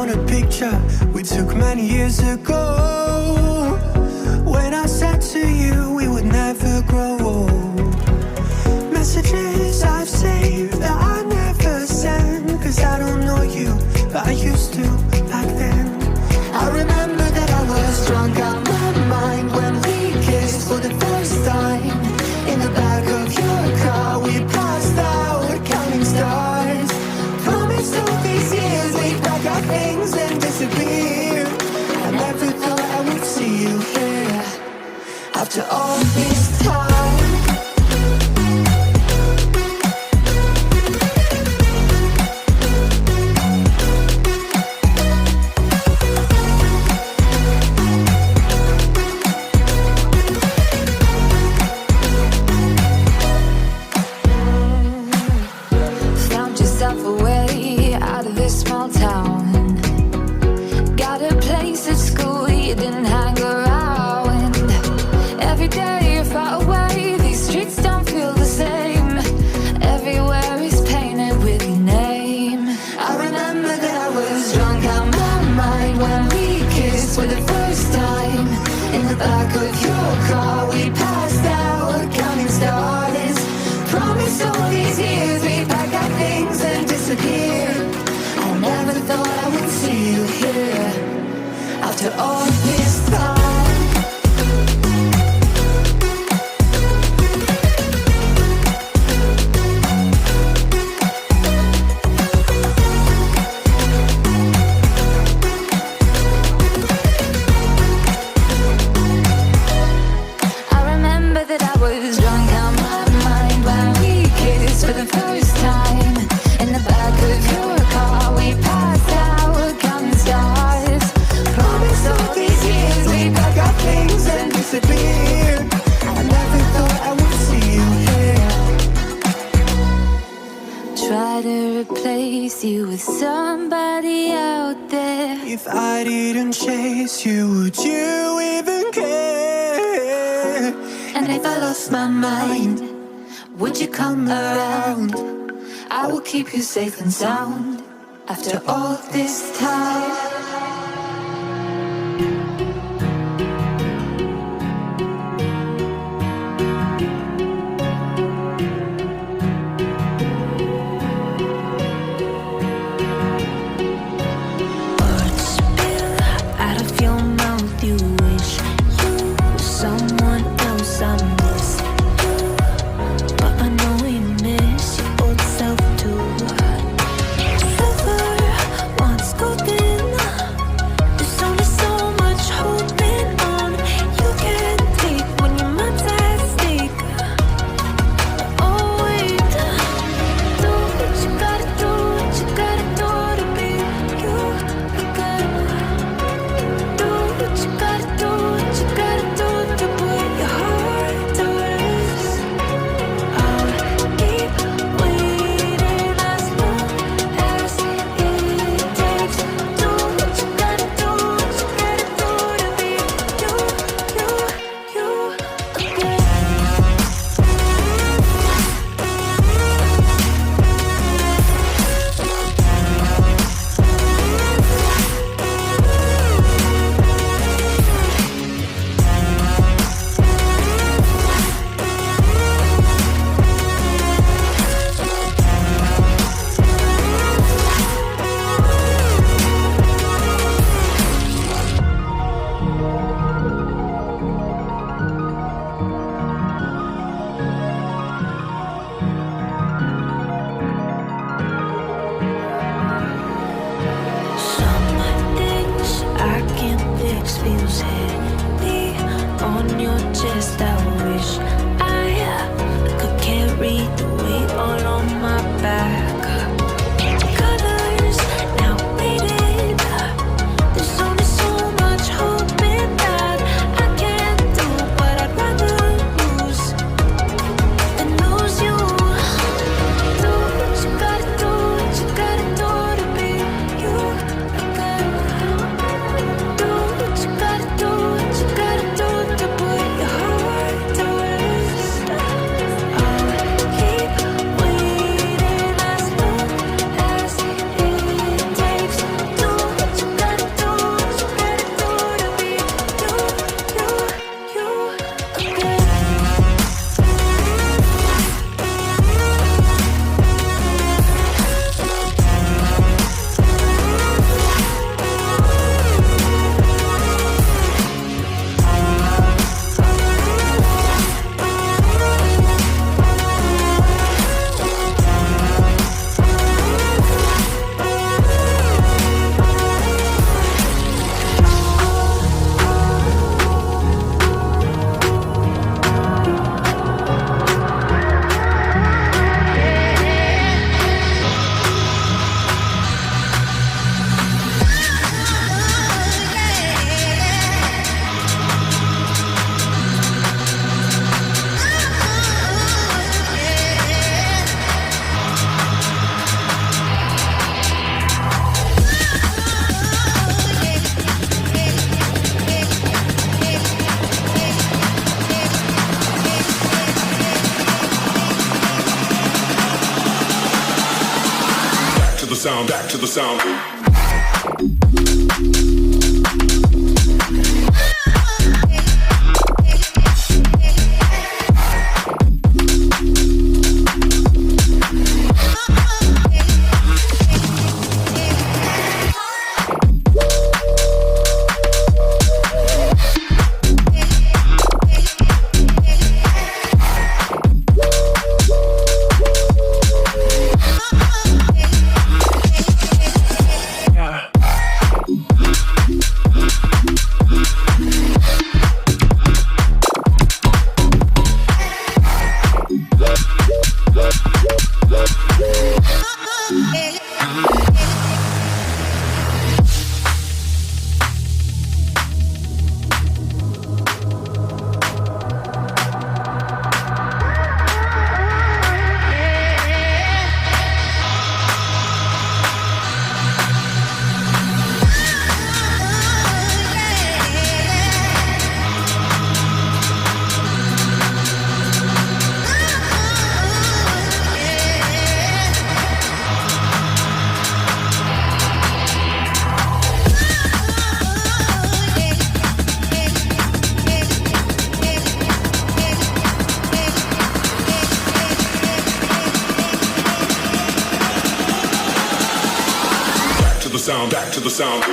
on a picture we took many years ago, when I said to you we would never grow old. Messages I've saved that I never send, cause I don't know you, but I used to back then. I remember that I was drunk out my mind when we kissed for the first time. In the back of your car we passed out counting stars. Promised all these years we'd pack our things and disappear. I never thought I would see you here after all this time. Away out of this small town, got a place at school you didn't hang around. Every day you're far away, these streets don't feel the same. Everywhere is painted with your name. I remember that I was drunk out my mind when we kissed for the first time. In the back of your car we passed out counting stars. Promised all these years we'd pack our things and disappear. I never thought I would see you here after all this time. I remember that I was drunk out my mind when we kissed for the first time. In the back of your car we passed out counting stars. Promised all these years we'd pack our things and disappear. I never thought I would see you here. Try to replace you with somebody out there. If I didn't chase you, would you even care? And if I lost my mind, would you come around? I will keep you safe and sound after all this time. Words spill out of your mouth. You wish you were someone else. I miss you, but I know you miss your old self too. Silver once golden, sound, back to the sound. Back to the sound.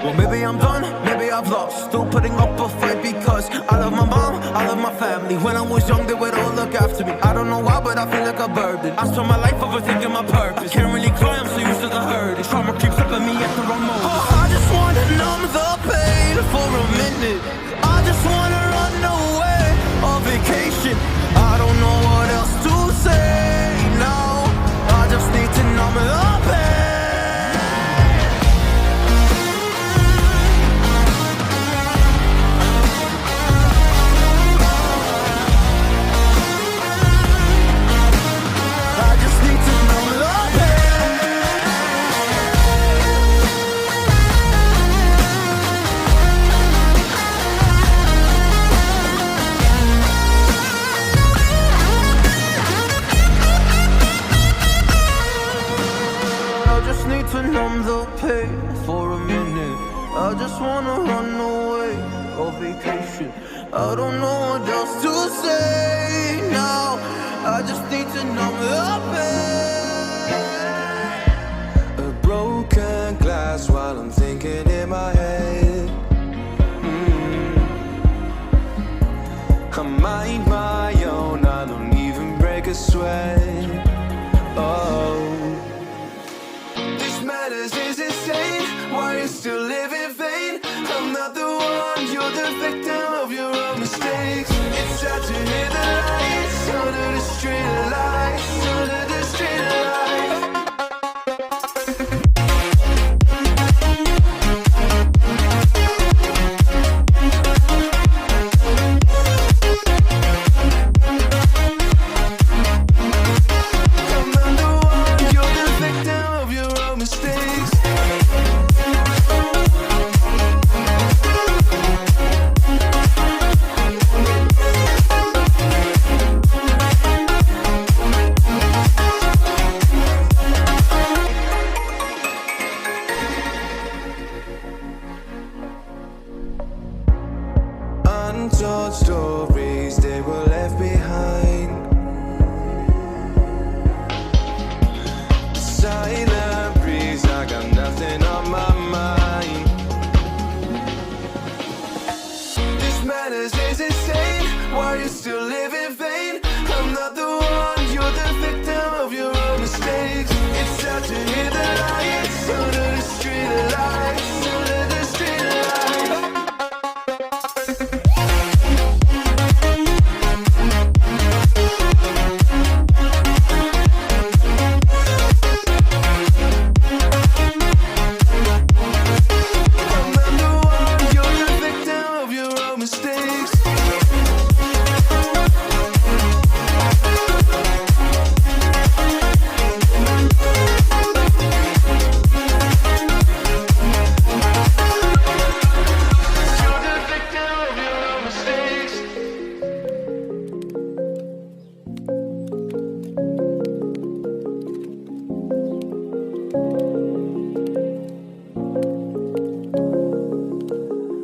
Well, maybe I'm done, maybe I've lost. Still putting up a fight because I love my mom, I love my family. When I was young, they would all look after me. I don't know why, but I feel like a burden. I spend my life overthinking my purpose. Can't really cry, I'm so used to the hurt. Trauma creeps up at me at the wrong moment. Oh, I just wanna numb the pain for a minute. I just wanna run away on vacation. I don't know what else to say now. I just need to numb the pain. To numb the pain for a minute. I just wanna run away on vacation. I don't know what else to say now. I just need to numb the pain. A broken glass while I'm thinking in my head. I mind my own, I don't even break a sweat. Oh, this is insane. Why you still live in vain? I'm not the one, you're the victim of your own mistakes. It's sad to hear the lights under the street lights, under the street lights. I'm not the one, you're the victim of your own mistakes. Untold stories, they were left behind. Silent breeze, I got nothing on my mind. This madness is insane, why you still live in vain? I'm not the one, you're the victim of your own mistakes. It's time to hear the lights, under the street lights, under the street lights. I'm not the one, you're the victim of your own mistakes. You're the victim of your own mistakes.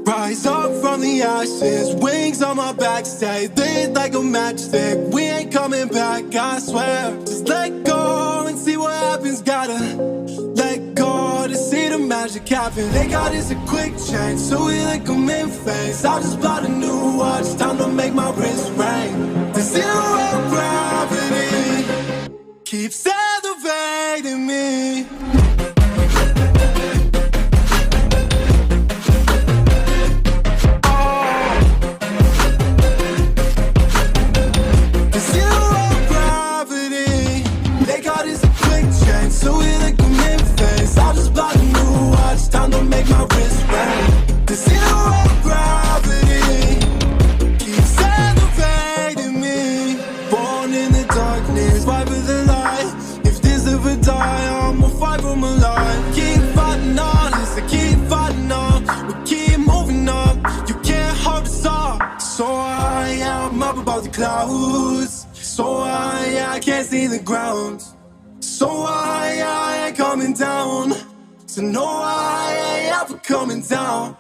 Rise up from the ashes, wings on my back, stay lit like a matchstick. We ain't coming back, I swear. Just let go and see what happens. Gotta let go to see the magic happen. They got us a quick change, so we like them in phase. I just bought a new watch, time to make my wrist ring. The zero gravity keeps elevating me. Zero gravity, they got us a quick change, so we like them in phase. I just bought a new watch, time to make my wrist ring. The zero gravity keeps elevating me. Born in the darkness, fight for the light. If this ever die, I'ma fight for my life. Keep fighting on, yes, I keep fighting on. We keep moving up, you can't hold us up. So high, I'm up above the clouds. So high, I can't see the ground. So high, I ain't coming down. So no, I ain't ever coming down.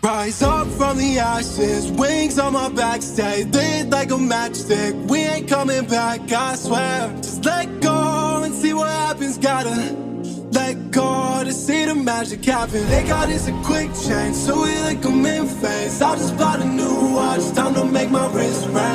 Rise up from the ashes, wings on my back, stay lit like a matchstick. We ain't coming back, I swear. Just let go and see what happens. Gotta let go to see the magic happen. They got us a quick change, so we like them in phase. I just bought a new watch, time to make my wrist ring.